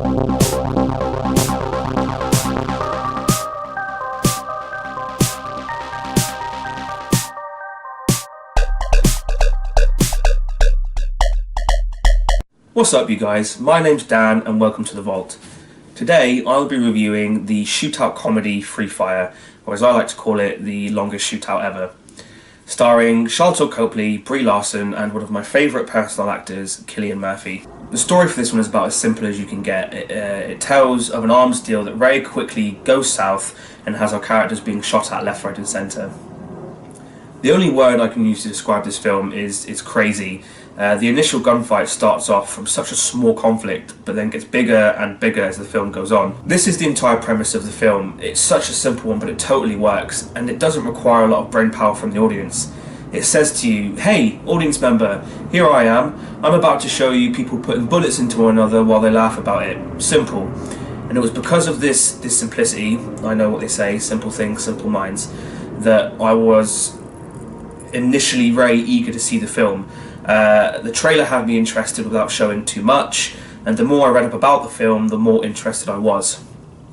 What's up you guys, my name's Dan and welcome to The Vault. Today I'll be reviewing the shootout comedy Free Fire, or as I like to call it, the longest shootout ever. Starring Sharlto Copley, Brie Larson and one of my favourite personal actors, Cillian Murphy. The story for this one is about as simple as you can get. It tells of an arms deal that very quickly goes south and has our characters being shot at left, right and centre. The only word I can use to describe this film is crazy. The initial gunfight starts off from such a small conflict, but then gets bigger and bigger as the film goes on. This is the entire premise of the film. It's such a simple one, but it totally works, and it doesn't require a lot of brain power from the audience. It says to you, hey, audience member, here I am. I'm about to show you people putting bullets into one another while they laugh about it. Simple. And it was because of this simplicity, I know what they say, simple things, simple minds, that I was initially very eager to see the film. The trailer had me interested without showing too much, and the more I read up about the film, the more interested I was.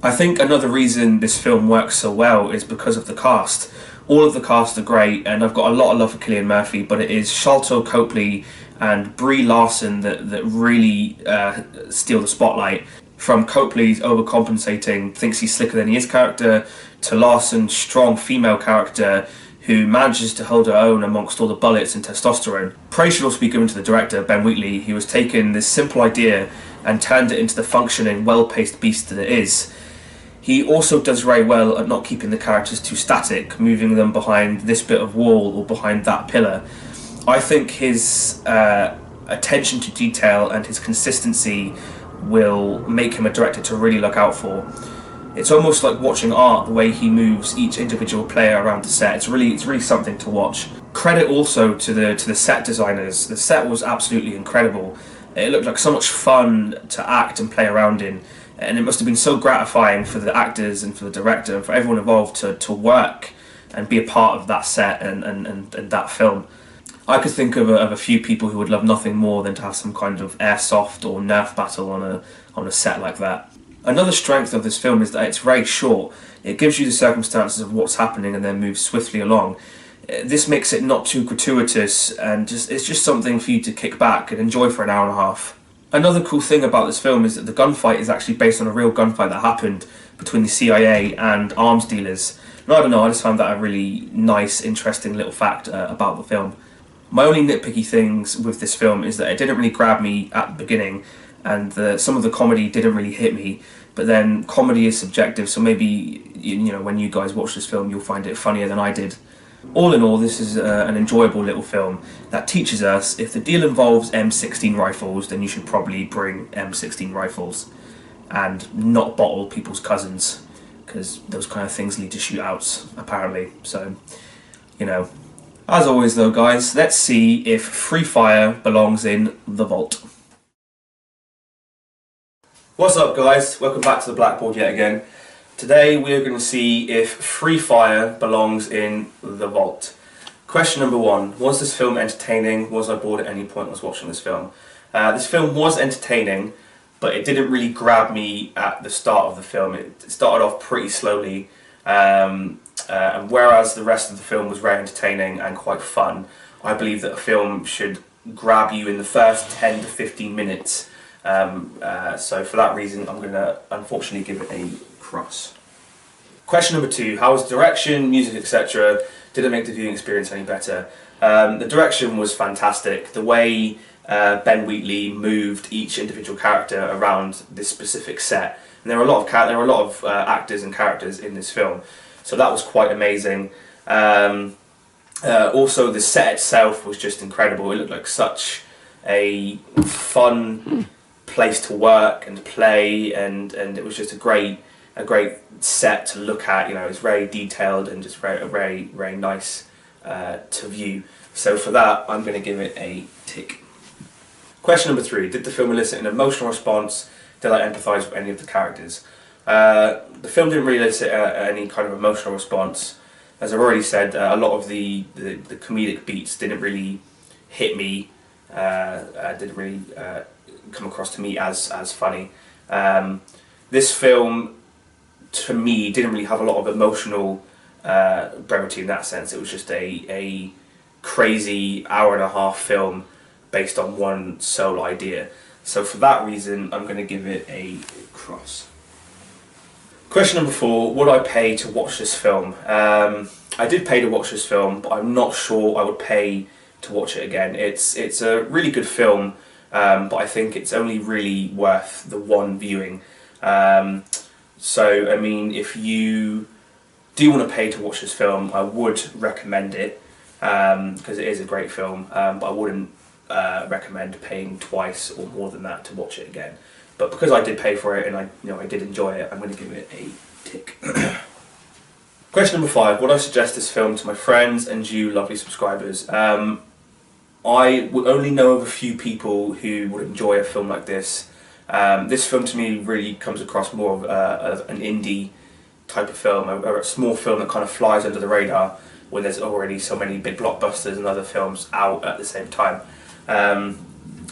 I think another reason this film works so well is because of the cast. All of the cast are great, and I've got a lot of love for Cillian Murphy, but it is Sharlto Copley and Brie Larson that really steal the spotlight. From Copley's overcompensating, thinks he's slicker than he is character, to Larson's strong female character who manages to hold her own amongst all the bullets and testosterone. Praise should also be given to the director, Ben Wheatley, who has taken this simple idea and turned it into the functioning, well-paced beast that it is. He also does very well at not keeping the characters too static, moving them behind this bit of wall or behind that pillar. I think his attention to detail and his consistency will make him a director to really look out for. It's almost like watching art, the way he moves each individual player around the set. It's really something to watch. Credit also to the set designers. The set was absolutely incredible. It looked like so much fun to act and play around in, and it must have been so gratifying for the actors and for the director and for everyone involved to work and be a part of that set and that film. I could think of a few people who would love nothing more than to have some kind of airsoft or Nerf battle on a set like that. Another strength of this film is that it's very short. It gives you the circumstances of what's happening and then moves swiftly along. This makes it not too gratuitous, and it's just something for you to kick back and enjoy for an hour and a half. Another cool thing about this film is that the gunfight is actually based on a real gunfight that happened between the CIA and arms dealers. And I don't know, I just found that a really nice, interesting little fact about the film. My only nitpicky things with this film is that it didn't really grab me at the beginning, and some of the comedy didn't really hit me, but then comedy is subjective, so maybe you know when you guys watch this film you'll find it funnier than I did. All in all, this is an enjoyable little film that teaches us if the deal involves M16 rifles, then you should probably bring M16 rifles and not bottle people's cousins, because those kind of things lead to shootouts apparently. So, you know, as always though guys, let's see if Free Fire belongs in the vault. What's up guys, welcome back to the Blackboard yet again. Today we are going to see if Free Fire belongs in the vault. Question number one, was this film entertaining? Was I bored at any point when I was watching this film? This film was entertaining, but it didn't really grab me at the start of the film. It started off pretty slowly, and whereas the rest of the film was very entertaining and quite fun, I believe that a film should grab you in the first 10 to 15 minutes. So for that reason I'm going to unfortunately give it a cross. Question number two, how was direction, music, etc.? Did it make the viewing experience any better? The direction was fantastic. The way Ben Wheatley moved each individual character around this specific set, and there were a lot of actors and characters in this film, so that was quite amazing. Also the set itself was just incredible. It looked like such a fun place to work and play, and it was just a great set to look at. You know, it's very detailed and just very nice to view. So for that, I'm going to give it a tick. Question number three, did the film elicit an emotional response? Did I empathise with any of the characters? The film didn't really elicit any kind of emotional response. As I've already said, a lot of the comedic beats didn't really hit me, didn't really come across to me as funny. This film, to me, didn't really have a lot of emotional brevity in that sense. It was just a crazy hour-and-a-half film based on one sole idea. So for that reason, I'm going to give it a cross. Question number 4, would I pay to watch this film? I did pay to watch this film, but I'm not sure I would pay to watch it again. It's a really good film, but I think it's only really worth the one viewing. So, I mean, if you do want to pay to watch this film, I would recommend it, because it is a great film, but I wouldn't recommend paying twice or more than that to watch it again. But because I did pay for it and I did enjoy it, I'm going to give it a tick. Question number 5, would I suggest this film to my friends and you lovely subscribers? I would only know of a few people who would enjoy a film like this. This film to me really comes across more of an indie type of film, a small film that kind of flies under the radar when there's already so many big blockbusters and other films out at the same time.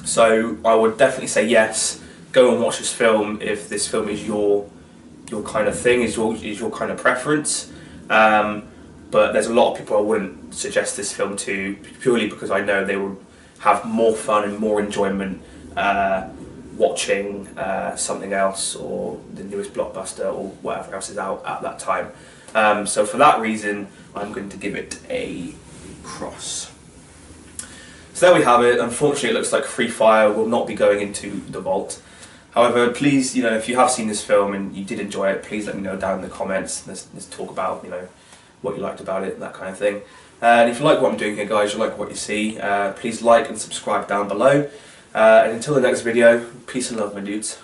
So I would definitely say yes, go and watch this film if this film is your kind of thing, is your kind of preference. But there's a lot of people I wouldn't suggest this film to, purely because I know they will have more fun and more enjoyment watching something else, or the newest blockbuster, or whatever else is out at that time. So for that reason, I'm going to give it a cross. So there we have it. Unfortunately, it looks like Free Fire will not be going into the vault. However, please, if you have seen this film and you did enjoy it, please let me know down in the comments. Let's talk about, what you liked about it, that kind of thing. And if you like what I'm doing here, guys, you like what you see, please like and subscribe down below. And until the next video, peace and love, my dudes.